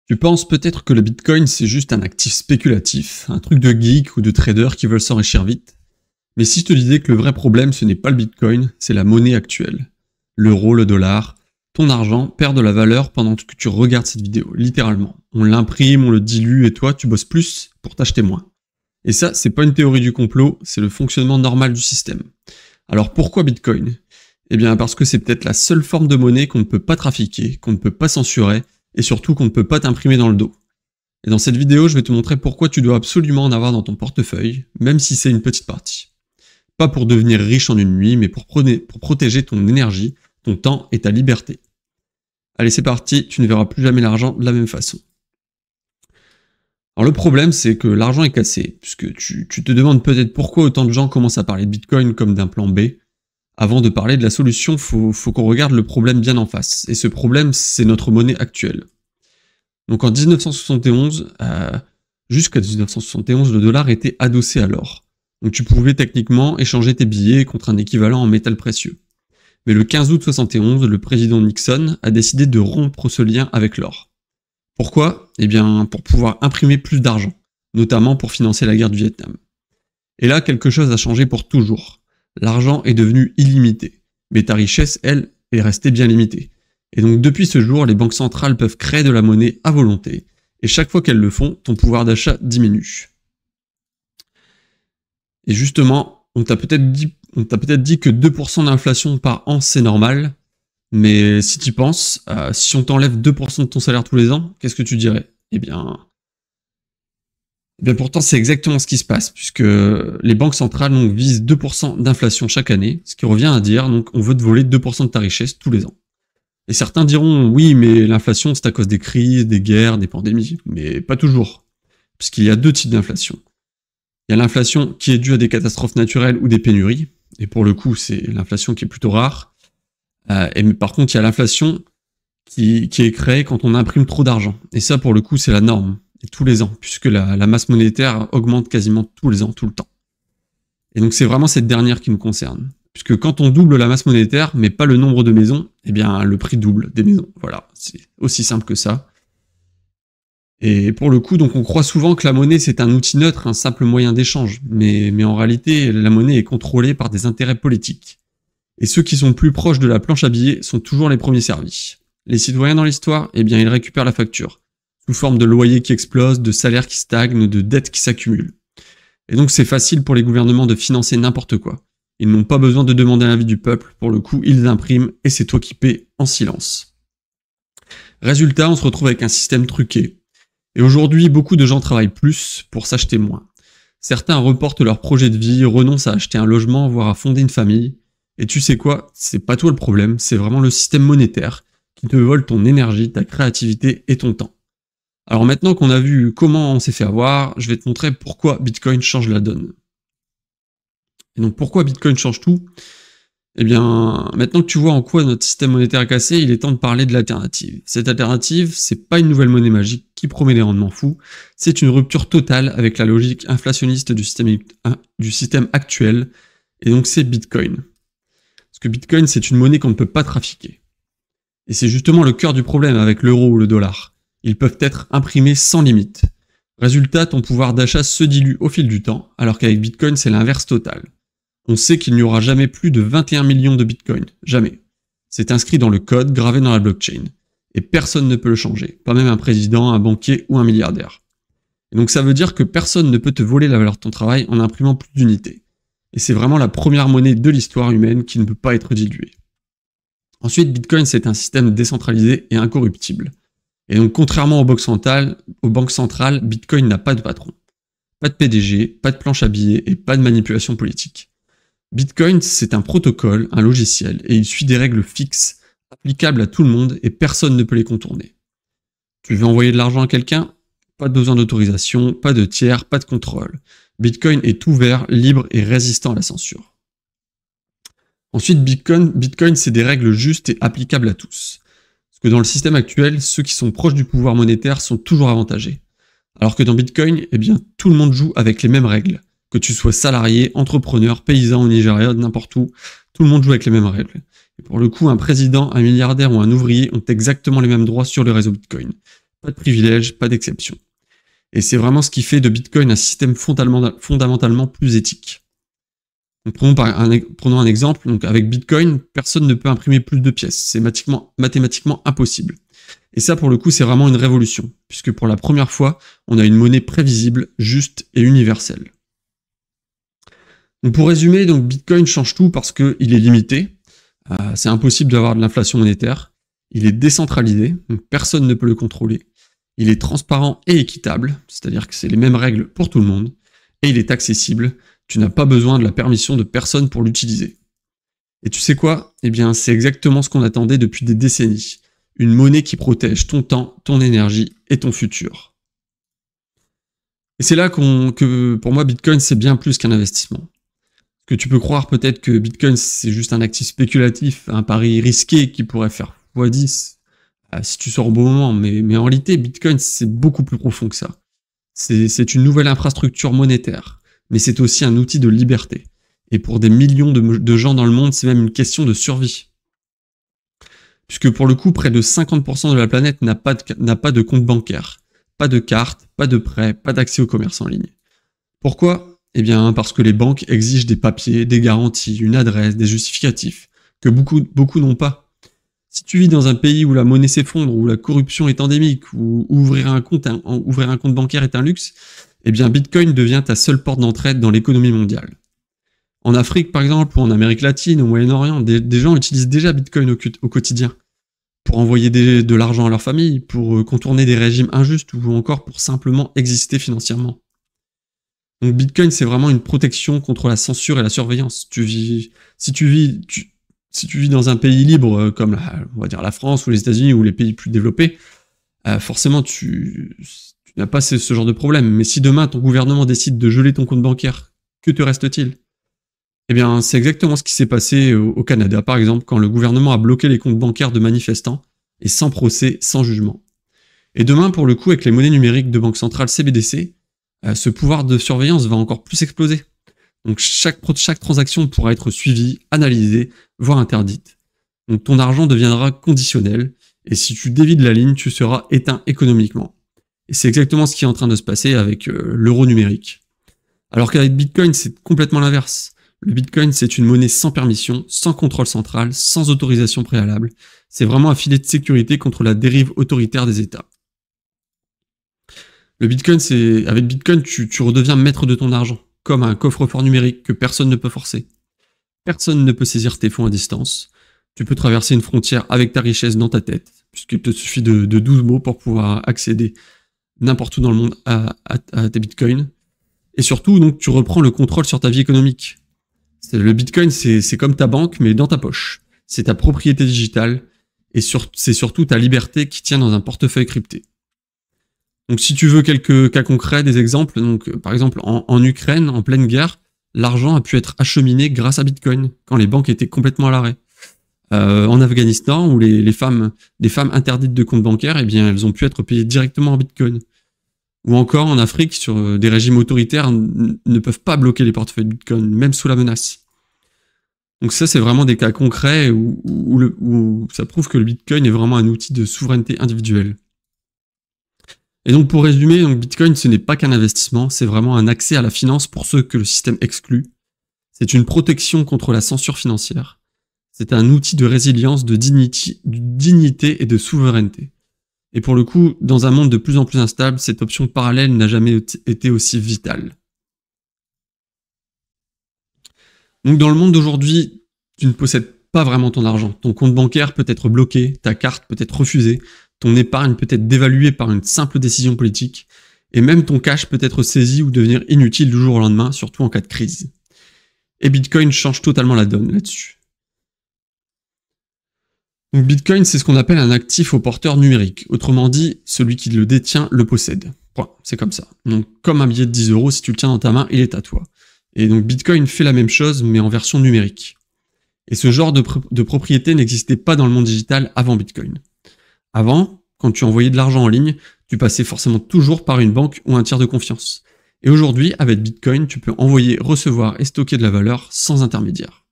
Tu penses peut-être que le Bitcoin c'est juste un actif spéculatif, un truc de geek ou de trader qui veulent s'enrichir vite. Mais si je te disais que le vrai problème ce n'est pas le Bitcoin, c'est la monnaie actuelle. L'euro, le dollar, ton argent perd de la valeur pendant que tu regardes cette vidéo, littéralement. On l'imprime, on le dilue et toi tu bosses plus pour t'acheter moins. Et ça, c'est pas une théorie du complot, c'est le fonctionnement normal du système. Alors pourquoi Bitcoin ? Eh bien parce que c'est peut-être la seule forme de monnaie qu'on ne peut pas trafiquer, qu'on ne peut pas censurer, et surtout qu'on ne peut pas t'imprimer dans le dos. Et dans cette vidéo, je vais te montrer pourquoi tu dois absolument en avoir dans ton portefeuille, même si c'est une petite partie. Pas pour devenir riche en une nuit, mais pour protéger ton énergie, ton temps et ta liberté. Allez, c'est parti, tu ne verras plus jamais l'argent de la même façon. Alors le problème, c'est que l'argent est cassé, puisque tu te demandes peut-être pourquoi autant de gens commencent à parler de Bitcoin comme d'un plan B. Avant de parler de la solution, faut qu'on regarde le problème bien en face. Et ce problème, c'est notre monnaie actuelle. Donc en 1971, jusqu'à 1971, le dollar était adossé à l'or. Donc tu pouvais techniquement échanger tes billets contre un équivalent en métal précieux. Mais le 15 août 71, le président Nixon a décidé de rompre ce lien avec l'or. Pourquoi ? Eh bien, pour pouvoir imprimer plus d'argent, notamment pour financer la guerre du Vietnam. Et là, quelque chose a changé pour toujours. L'argent est devenu illimité, mais ta richesse, elle, est restée bien limitée. Et donc depuis ce jour, les banques centrales peuvent créer de la monnaie à volonté, et chaque fois qu'elles le font, ton pouvoir d'achat diminue. Et justement, on t'a peut-être dit que 2% d'inflation par an, c'est normal, mais si tu penses, si on t'enlève 2% de ton salaire tous les ans, qu'est-ce que tu dirais ? Eh bien pourtant, c'est exactement ce qui se passe, puisque les banques centrales donc, visent 2% d'inflation chaque année, ce qui revient à dire, donc, on veut te voler 2% de ta richesse tous les ans. Et certains diront, oui, mais l'inflation, c'est à cause des crises, des guerres, des pandémies, mais pas toujours, puisqu'il y a deux types d'inflation. Il y a l'inflation qui est due à des catastrophes naturelles ou des pénuries, et pour le coup, c'est l'inflation qui est plutôt rare. Mais par contre, il y a l'inflation qui est créée quand on imprime trop d'argent, et ça, pour le coup, c'est la norme. Et tous les ans, puisque la masse monétaire augmente quasiment tous les ans, tout le temps. Et donc c'est vraiment cette dernière qui nous concerne. Puisque quand on double la masse monétaire, mais pas le nombre de maisons, eh bien le prix double des maisons. Voilà, c'est aussi simple que ça. Et pour le coup, donc on croit souvent que la monnaie c'est un outil neutre, un simple moyen d'échange. Mais en réalité, la monnaie est contrôlée par des intérêts politiques. Et ceux qui sont plus proches de la planche à billets sont toujours les premiers servis. Les citoyens dans l'histoire, eh bien ils récupèrent la facture. Sous forme de loyers qui explosent, de salaires qui stagnent, de dettes qui s'accumulent. Et donc c'est facile pour les gouvernements de financer n'importe quoi. Ils n'ont pas besoin de demander l'avis du peuple, pour le coup ils impriment et c'est toi qui paies en silence. Résultat, on se retrouve avec un système truqué. Et aujourd'hui, beaucoup de gens travaillent plus pour s'acheter moins. Certains reportent leur projet de vie, renoncent à acheter un logement, voire à fonder une famille. Et tu sais quoi ? C'est pas toi le problème, c'est vraiment le système monétaire qui te vole ton énergie, ta créativité et ton temps. Alors maintenant qu'on a vu comment on s'est fait avoir, je vais te montrer pourquoi Bitcoin change la donne. Et donc pourquoi Bitcoin change tout ? Eh bien, maintenant que tu vois en quoi notre système monétaire est cassé, il est temps de parler de l'alternative. Cette alternative, c'est pas une nouvelle monnaie magique qui promet des rendements fous, c'est une rupture totale avec la logique inflationniste du système actuel, et donc c'est Bitcoin. Parce que Bitcoin, c'est une monnaie qu'on ne peut pas trafiquer. Et c'est justement le cœur du problème avec l'euro ou le dollar. Ils peuvent être imprimés sans limite. Résultat, ton pouvoir d'achat se dilue au fil du temps, alors qu'avec Bitcoin, c'est l'inverse total. On sait qu'il n'y aura jamais plus de 21 millions de Bitcoin. Jamais. C'est inscrit dans le code, gravé dans la blockchain. Et personne ne peut le changer. Pas même un président, un banquier ou un milliardaire. Et donc ça veut dire que personne ne peut te voler la valeur de ton travail en imprimant plus d'unités. Et c'est vraiment la première monnaie de l'histoire humaine qui ne peut pas être diluée. Ensuite, Bitcoin, c'est un système décentralisé et incorruptible. Et donc, contrairement aux banques centrales, Bitcoin n'a pas de patron. Pas de PDG, pas de planche à billets et pas de manipulation politique. Bitcoin, c'est un protocole, un logiciel, et il suit des règles fixes, applicables à tout le monde et personne ne peut les contourner. Tu veux envoyer de l'argent à quelqu'un ? Pas de besoin d'autorisation, pas de tiers, pas de contrôle. Bitcoin est ouvert, libre et résistant à la censure. Ensuite, Bitcoin, c'est des règles justes et applicables à tous. Parce que dans le système actuel, ceux qui sont proches du pouvoir monétaire sont toujours avantagés. Alors que dans Bitcoin, eh bien, tout le monde joue avec les mêmes règles. Que tu sois salarié, entrepreneur, paysan au Nigeria, n'importe où, tout le monde joue avec les mêmes règles. Et pour le coup, un président, un milliardaire ou un ouvrier ont exactement les mêmes droits sur le réseau Bitcoin. pas de privilèges, pas d'exception. Et c'est vraiment ce qui fait de Bitcoin un système fondamentalement plus éthique. Donc prenons un exemple. Donc avec Bitcoin, personne ne peut imprimer plus de pièces. C'est mathématiquement impossible. Et ça, pour le coup, c'est vraiment une révolution, puisque pour la première fois, on a une monnaie prévisible, juste et universelle. Donc pour résumer, donc Bitcoin change tout parce qu'il est limité. C'est impossible d'avoir de l'inflation monétaire. Il est décentralisé, donc personne ne peut le contrôler. Il est transparent et équitable, c'est-à-dire que c'est les mêmes règles pour tout le monde. Et il est accessible. Tu n'as pas besoin de la permission de personne pour l'utiliser. Et tu sais quoi? Eh bien, c'est exactement ce qu'on attendait depuis des décennies. Une monnaie qui protège ton temps, ton énergie et ton futur. Et c'est là que pour moi, Bitcoin, c'est bien plus qu'un investissement. Que tu peux croire peut-être que Bitcoin, c'est juste un actif spéculatif, un pari risqué qui pourrait faire x10 si tu sors au bon moment. Mais en réalité, Bitcoin, c'est beaucoup plus profond que ça. C'est une nouvelle infrastructure monétaire, mais c'est aussi un outil de liberté. Et pour des millions de gens dans le monde, c'est même une question de survie. Puisque pour le coup, près de 50% de la planète n'a pas de compte bancaire, pas de carte, pas de prêt, pas d'accès au commerce en ligne. Pourquoi? Eh bien, parce que les banques exigent des papiers, des garanties, une adresse, des justificatifs, que beaucoup n'ont pas. Si tu vis dans un pays où la monnaie s'effondre, où la corruption est endémique, où ouvrir un compte bancaire est un luxe, eh bien, Bitcoin devient ta seule porte d'entrée dans l'économie mondiale. En Afrique, par exemple, ou en Amérique latine, au Moyen-Orient, des gens utilisent déjà Bitcoin au quotidien pour envoyer de l'argent à leur famille, pour contourner des régimes injustes ou encore pour simplement exister financièrement. Donc Bitcoin, c'est vraiment une protection contre la censure et la surveillance. Si tu vis dans un pays libre comme on va dire la France ou les États-Unis ou les pays plus développés, forcément tu n'as pas ce genre de problème. Mais si demain ton gouvernement décide de geler ton compte bancaire, que te reste-t-il? Eh bien, c'est exactement ce qui s'est passé au Canada, par exemple, quand le gouvernement a bloqué les comptes bancaires de manifestants, et sans procès, sans jugement. Et demain, pour le coup, avec les monnaies numériques de banque centrale CBDC, ce pouvoir de surveillance va encore plus exploser. Donc chaque transaction pourra être suivie, analysée, voire interdite. Donc ton argent deviendra conditionnel, et si tu dévies de la ligne, tu seras éteint économiquement. Et c'est exactement ce qui est en train de se passer avec l'euro numérique. Alors qu'avec Bitcoin, c'est complètement l'inverse. Le Bitcoin, c'est une monnaie sans permission, sans contrôle central, sans autorisation préalable. C'est vraiment un filet de sécurité contre la dérive autoritaire des États. Avec Bitcoin, tu redeviens maître de ton argent, comme un coffre-fort numérique que personne ne peut forcer. Personne ne peut saisir tes fonds à distance. Tu peux traverser une frontière avec ta richesse dans ta tête, puisqu'il te suffit de 12 mots pour pouvoir accéder n'importe où dans le monde à tes Bitcoins. Et surtout, donc, tu reprends le contrôle sur ta vie économique. Le Bitcoin, c'est comme ta banque, mais dans ta poche. C'est ta propriété digitale, et c'est surtout ta liberté qui tient dans un portefeuille crypté. Donc si tu veux quelques cas concrets, des exemples, donc par exemple en Ukraine, en pleine guerre, l'argent a pu être acheminé grâce à Bitcoin, quand les banques étaient complètement à l'arrêt. En Afghanistan, où les femmes interdites de compte bancaire, eh bien, elles ont pu être payées directement en Bitcoin. Ou encore en Afrique, sur des régimes autoritaires ne peuvent pas bloquer les portefeuilles de Bitcoin, même sous la menace. Donc ça, c'est vraiment des cas concrets où ça prouve que le Bitcoin est vraiment un outil de souveraineté individuelle. Et donc pour résumer, donc Bitcoin, ce n'est pas qu'un investissement, c'est vraiment un accès à la finance pour ceux que le système exclut. C'est une protection contre la censure financière. C'est un outil de résilience, de dignité et de souveraineté. Et pour le coup, dans un monde de plus en plus instable, cette option parallèle n'a jamais été aussi vitale. Donc dans le monde d'aujourd'hui, tu ne possèdes pas vraiment ton argent. Ton compte bancaire peut être bloqué, ta carte peut être refusée, ton épargne peut être dévaluée par une simple décision politique, et même ton cash peut être saisi ou devenir inutile du jour au lendemain, surtout en cas de crise. Et Bitcoin change totalement la donne là-dessus. Donc Bitcoin, c'est ce qu'on appelle un actif au porteur numérique. Autrement dit, celui qui le détient le possède. Point. C'est comme ça. Donc comme un billet de 10 €, si tu le tiens dans ta main, il est à toi. Et donc Bitcoin fait la même chose, mais en version numérique. Et ce genre de propriété n'existait pas dans le monde digital avant Bitcoin. Avant, quand tu envoyais de l'argent en ligne, tu passais forcément toujours par une banque ou un tiers de confiance. Et aujourd'hui, avec Bitcoin, tu peux envoyer, recevoir et stocker de la valeur sans intermédiaire.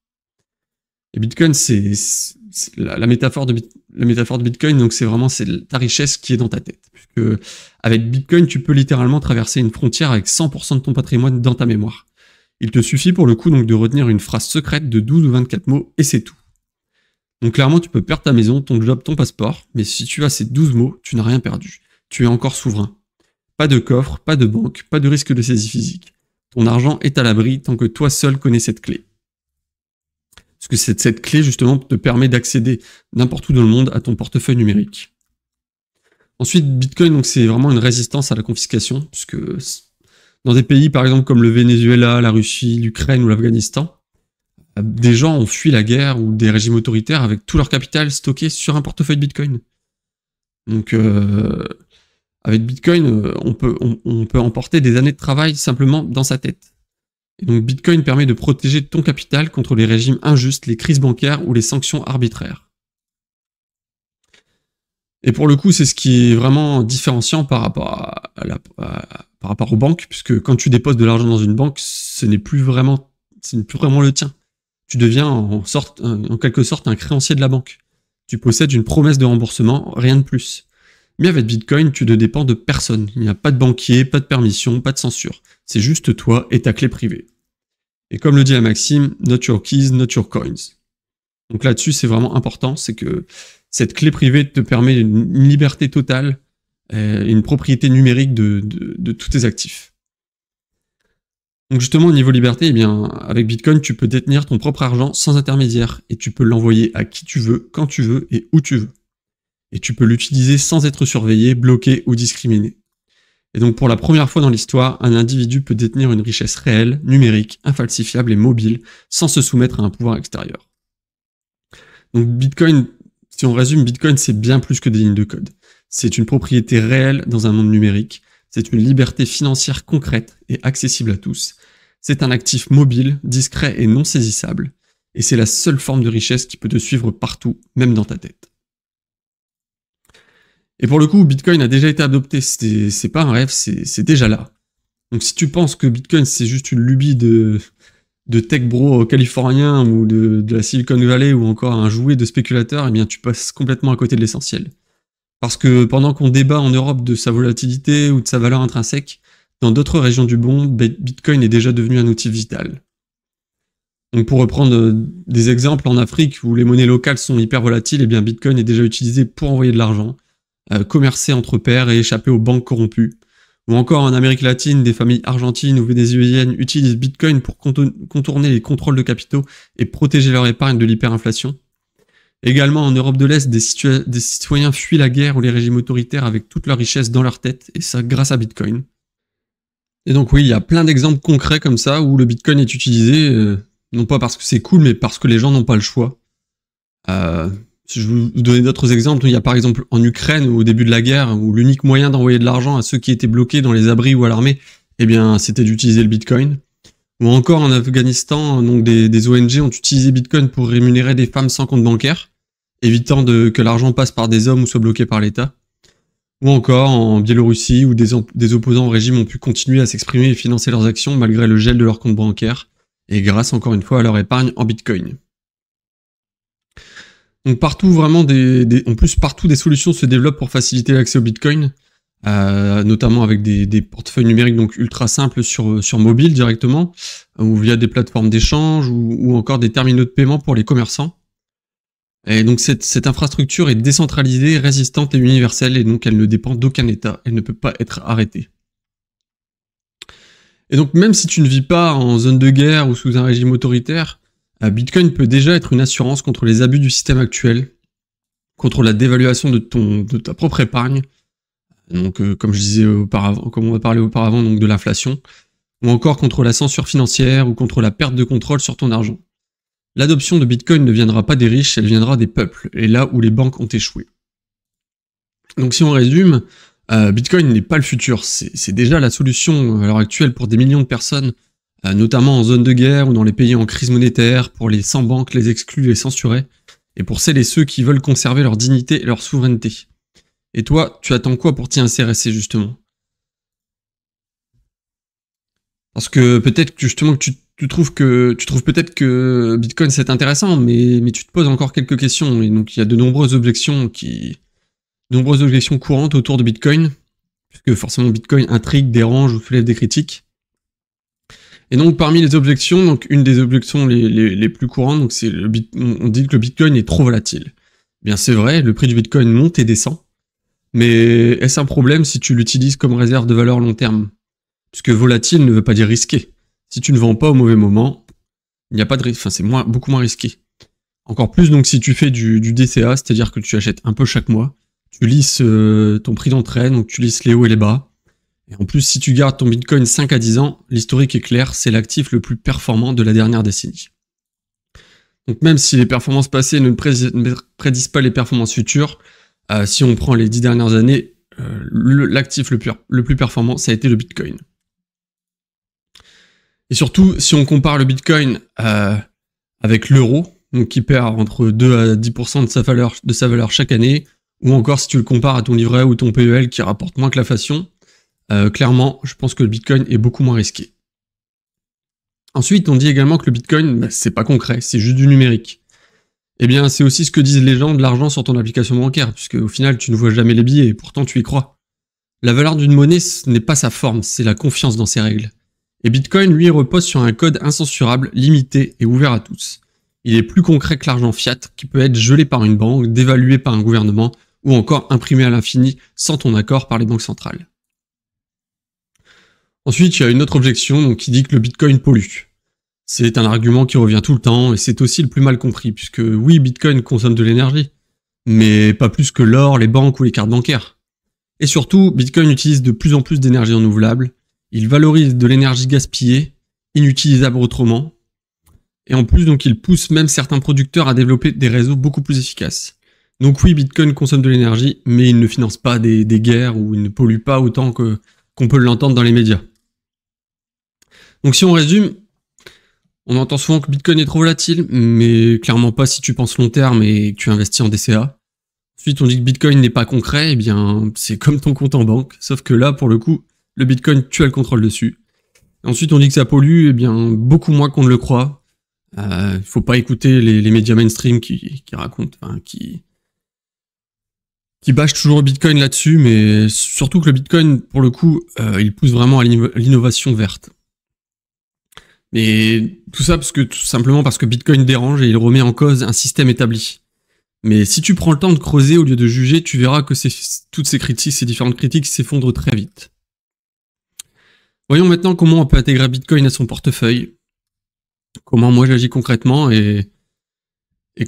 Et Bitcoin, c'est la métaphore la métaphore de Bitcoin, donc c'est vraiment ta richesse qui est dans ta tête. Puisque avec Bitcoin, tu peux littéralement traverser une frontière avec 100% de ton patrimoine dans ta mémoire. Il te suffit pour le coup donc de retenir une phrase secrète de 12 ou 24 mots et c'est tout. Donc clairement, tu peux perdre ta maison, ton job, ton passeport, mais si tu as ces 12 mots, tu n'as rien perdu. Tu es encore souverain. Pas de coffre, pas de banque, pas de risque de saisie physique. Ton argent est à l'abri tant que toi seul connais cette clé. Parce que cette clé, justement, te permet d'accéder n'importe où dans le monde à ton portefeuille numérique. Ensuite, Bitcoin, donc c'est vraiment une résistance à la confiscation, puisque dans des pays, par exemple, comme le Venezuela, la Russie, l'Ukraine ou l'Afghanistan, des gens ont fui la guerre ou des régimes autoritaires avec tout leur capital stocké sur un portefeuille de Bitcoin. Donc, avec Bitcoin, on peut emporter des années de travail simplement dans sa tête. Et donc Bitcoin permet de protéger ton capital contre les régimes injustes, les crises bancaires ou les sanctions arbitraires. Et pour le coup, c'est ce qui est vraiment différenciant par rapport par rapport aux banques, puisque quand tu déposes de l'argent dans une banque, ce n'est plus vraiment le tien. Tu deviens en quelque sorte un créancier de la banque. Tu possèdes une promesse de remboursement, rien de plus. Mais avec Bitcoin, tu ne dépends de personne. Il n'y a pas de banquier, pas de permission, pas de censure. C'est juste toi et ta clé privée. Et comme le dit la maxime, not your keys, not your coins. Donc là-dessus, c'est vraiment important, c'est que cette clé privée te permet une liberté totale et une propriété numérique de tous tes actifs. Donc justement, au niveau liberté, eh bien, avec Bitcoin, tu peux détenir ton propre argent sans intermédiaire et tu peux l'envoyer à qui tu veux, quand tu veux et où tu veux. Et tu peux l'utiliser sans être surveillé, bloqué ou discriminé. Et donc pour la première fois dans l'histoire, un individu peut détenir une richesse réelle, numérique, infalsifiable et mobile, sans se soumettre à un pouvoir extérieur. Donc Bitcoin, si on résume, Bitcoin c'est bien plus que des lignes de code. C'est une propriété réelle dans un monde numérique, c'est une liberté financière concrète et accessible à tous. C'est un actif mobile, discret et non saisissable. Et c'est la seule forme de richesse qui peut te suivre partout, même dans ta tête. Et pour le coup, Bitcoin a déjà été adopté, c'est pas un rêve, c'est déjà là. Donc si tu penses que Bitcoin c'est juste une lubie de tech bro californien ou de la Silicon Valley ou encore un jouet de spéculateur, eh bien tu passes complètement à côté de l'essentiel. Parce que pendant qu'on débat en Europe de sa volatilité ou de sa valeur intrinsèque, dans d'autres régions du monde, Bitcoin est déjà devenu un outil vital. Donc pour reprendre des exemples, en Afrique où les monnaies locales sont hyper volatiles, eh bien Bitcoin est déjà utilisé pour envoyer de l'argent, commercer entre pairs et échapper aux banques corrompues. Ou encore en Amérique latine, des familles argentines ou vénézuéliennes utilisent Bitcoin pour contourner les contrôles de capitaux et protéger leur épargne de l'hyperinflation. Également en Europe de l'Est, des citoyens fuient la guerre ou les régimes autoritaires avec toute leur richesse dans leur tête, et ça grâce à Bitcoin. Et donc oui, il y a plein d'exemples concrets comme ça où le Bitcoin est utilisé, non pas parce que c'est cool, mais parce que les gens n'ont pas le choix. Si je vous donner d'autres exemples, il y a par exemple en Ukraine, au début de la guerre, où l'unique moyen d'envoyer de l'argent à ceux qui étaient bloqués dans les abris ou à l'armée, eh bien, c'était d'utiliser le Bitcoin. Ou encore en Afghanistan, donc des ONG ont utilisé Bitcoin pour rémunérer des femmes sans compte bancaire, évitant que l'argent passe par des hommes ou soit bloqué par l'État. Ou encore en Biélorussie, où des opposants au régime ont pu continuer à s'exprimer et financer leurs actions malgré le gel de leur compte bancaire, et grâce encore une fois à leur épargne en Bitcoin. Donc partout vraiment en plus partout des solutions se développent pour faciliter l'accès au Bitcoin, notamment avec des portefeuilles numériques donc ultra simples sur mobile directement, ou via des plateformes d'échange ou encore des terminaux de paiement pour les commerçants. Et donc cette infrastructure est décentralisée, résistante et universelle, et donc elle ne dépend d'aucun État, elle ne peut pas être arrêtée. Et donc même si tu ne vis pas en zone de guerre ou sous un régime autoritaire, Bitcoin peut déjà être une assurance contre les abus du système actuel, contre la dévaluation de ta propre épargne, donc comme je disais auparavant, comme on a parlé auparavant, donc de l'inflation, ou encore contre la censure financière ou contre la perte de contrôle sur ton argent. L'adoption de Bitcoin ne viendra pas des riches, elle viendra des peuples, et là où les banques ont échoué. Donc si on résume, Bitcoin n'est pas le futur, c'est déjà la solution à l'heure actuelle pour des millions de personnes, notamment en zone de guerre ou dans les pays en crise monétaire, pour les sans banques, les exclus, les censurés, et pour celles et ceux qui veulent conserver leur dignité et leur souveraineté. Et toi, tu attends quoi pour t'y intéresser justement? Parce que peut-être que justement que tu trouves peut-être que Bitcoin c'est intéressant, mais tu te poses encore quelques questions. Et donc il y a de nombreuses objections courantes autour de Bitcoin, puisque forcément Bitcoin intrigue, dérange ou soulève des critiques. Et donc parmi les objections, donc une des objections les plus courantes, donc c'est on dit que le Bitcoin est trop volatile. Bien c'est vrai, le prix du Bitcoin monte et descend, mais est-ce un problème si tu l'utilises comme réserve de valeur long terme? Puisque volatile ne veut pas dire risqué. Si tu ne vends pas au mauvais moment, il n'y a pas de risque, enfin c'est beaucoup moins risqué. Encore plus donc si tu fais du DCA, c'est-à-dire que tu achètes un peu chaque mois, tu lisses ton prix d'entrée, donc tu lisses les hauts et les bas. Et en plus, si tu gardes ton Bitcoin 5 à 10 ans, l'historique est clair, c'est l'actif le plus performant de la dernière décennie. Donc même si les performances passées ne prédisent pas les performances futures, si on prend les 10 dernières années, l'actif le plus performant, ça a été le Bitcoin. Et surtout, si on compare le Bitcoin avec l'euro, donc qui perd entre 2 à 10% de sa valeur chaque année, ou encore si tu le compares à ton livret ou ton PEL qui rapporte moins que l'inflation, clairement, je pense que le Bitcoin est beaucoup moins risqué. Ensuite, on dit également que le Bitcoin, c'est pas concret, c'est juste du numérique. Eh bien, c'est aussi ce que disent les gens de l'argent sur ton application bancaire, puisque au final, tu ne vois jamais les billets et pourtant tu y crois. La valeur d'une monnaie, ce n'est pas sa forme, c'est la confiance dans ses règles. Et Bitcoin, lui, repose sur un code incensurable, limité et ouvert à tous. Il est plus concret que l'argent fiat, qui peut être gelé par une banque, dévalué par un gouvernement, ou encore imprimé à l'infini sans ton accord par les banques centrales. Ensuite, il y a une autre objection donc, qui dit que le Bitcoin pollue. C'est un argument qui revient tout le temps, et c'est aussi le plus mal compris, puisque oui, Bitcoin consomme de l'énergie, mais pas plus que l'or, les banques ou les cartes bancaires. Et surtout, Bitcoin utilise de plus en plus d'énergie renouvelable, il valorise de l'énergie gaspillée, inutilisable autrement, et en plus, donc, il pousse même certains producteurs à développer des réseaux beaucoup plus efficaces. Donc oui, Bitcoin consomme de l'énergie, mais il ne finance pas des guerres, ou il ne pollue pas autant qu'on peut l'entendre dans les médias. Donc si on résume, on entend souvent que Bitcoin est trop volatile, mais clairement pas si tu penses long terme et que tu investis en DCA. Ensuite, on dit que Bitcoin n'est pas concret, eh bien, c'est comme ton compte en banque, sauf que là, pour le coup, le Bitcoin, tu as le contrôle dessus. Ensuite, on dit que ça pollue, eh bien, beaucoup moins qu'on ne le croit. Faut pas écouter les médias mainstream qui racontent, enfin, qui bâchent toujours le Bitcoin là-dessus, mais surtout que le Bitcoin, pour le coup, il pousse vraiment à l'innovation verte. Mais tout ça tout simplement parce que Bitcoin dérange et il remet en cause un système établi. Mais si tu prends le temps de creuser au lieu de juger, tu verras que toutes ces critiques, ces différentes critiques s'effondrent très vite. Voyons maintenant comment on peut intégrer Bitcoin à son portefeuille, comment moi j'agis concrètement et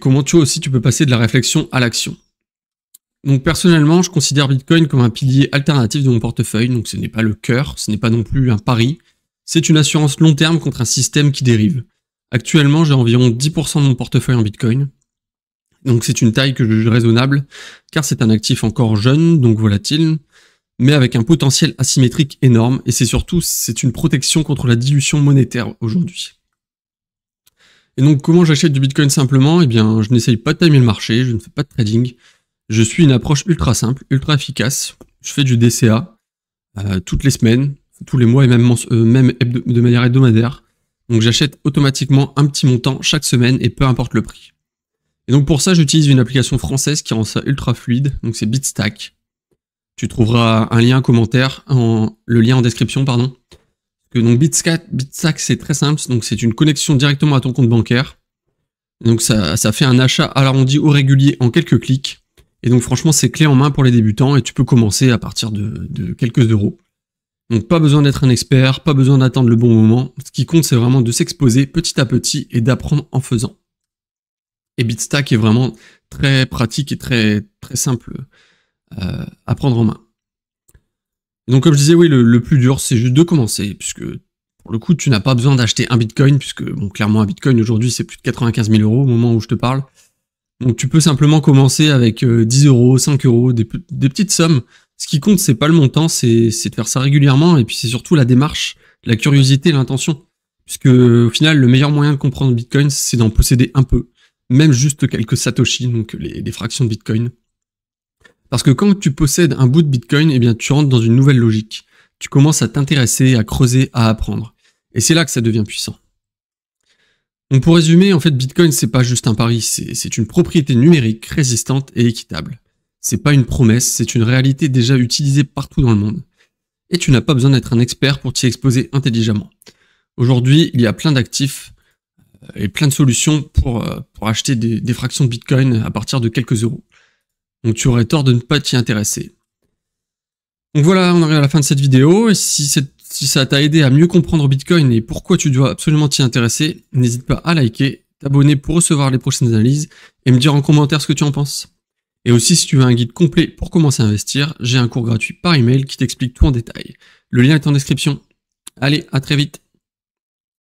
comment tu peux passer de la réflexion à l'action. Donc personnellement, je considère Bitcoin comme un pilier alternatif de mon portefeuille, donc ce n'est pas le cœur, ce n'est pas non plus un pari, c'est une assurance long terme contre un système qui dérive. Actuellement, j'ai environ 10% de mon portefeuille en Bitcoin, donc c'est une taille que je juge raisonnable, car c'est un actif encore jeune, donc volatile, mais avec un potentiel asymétrique énorme, et c'est une protection contre la dilution monétaire aujourd'hui. Et donc comment j'achète du Bitcoin simplement? Eh bien, je n'essaye pas de timer le marché, je ne fais pas de trading, je suis une approche ultra simple, ultra efficace, je fais du DCA toutes les semaines, tous les mois et même de manière hebdomadaire. Donc j'achète automatiquement un petit montant chaque semaine et peu importe le prix. Et donc pour ça, j'utilise une application française qui rend ça ultra fluide, donc c'est Bitstack. Tu trouveras un lien le lien en description, pardon. Donc Bitstack c'est très simple, donc c'est une connexion directement à ton compte bancaire. Donc ça fait un achat à l'arrondi ou régulier en quelques clics. Et donc franchement c'est clé en main pour les débutants et tu peux commencer à partir de quelques euros. Donc pas besoin d'être un expert, pas besoin d'attendre le bon moment. Ce qui compte, c'est vraiment de s'exposer petit à petit et d'apprendre en faisant. Et Bitstack est vraiment très pratique et très, très simple à prendre en main. Et donc comme je disais, oui, le plus dur, c'est juste de commencer, puisque pour le coup, tu n'as pas besoin d'acheter un Bitcoin, puisque bon, clairement, un Bitcoin aujourd'hui, c'est plus de 95 000 euros au moment où je te parle. Donc tu peux simplement commencer avec 10 euros, 5 euros, des petites sommes. Ce qui compte, c'est pas le montant, c'est de faire ça régulièrement, et puis c'est surtout la démarche, la curiosité et l'intention. Puisque au final, le meilleur moyen de comprendre Bitcoin, c'est d'en posséder un peu, même juste quelques satoshi, donc les fractions de Bitcoin. Parce que quand tu possèdes un bout de Bitcoin, eh bien tu rentres dans une nouvelle logique. Tu commences à t'intéresser, à creuser, à apprendre. Et c'est là que ça devient puissant. Donc pour résumer, en fait, Bitcoin, c'est pas juste un pari, c'est une propriété numérique résistante et équitable. C'est pas une promesse, c'est une réalité déjà utilisée partout dans le monde. Et tu n'as pas besoin d'être un expert pour t'y exposer intelligemment. Aujourd'hui, il y a plein d'actifs et plein de solutions pour acheter des fractions de Bitcoin à partir de quelques euros. Donc tu aurais tort de ne pas t'y intéresser. Donc voilà, on arrive à la fin de cette vidéo, et si ça t'a aidé à mieux comprendre Bitcoin et pourquoi tu dois absolument t'y intéresser, n'hésite pas à liker, t'abonner pour recevoir les prochaines analyses, et me dire en commentaire ce que tu en penses. Et aussi, si tu veux un guide complet pour commencer à investir, j'ai un cours gratuit par email qui t'explique tout en détail. Le lien est en description. Allez, à très vite.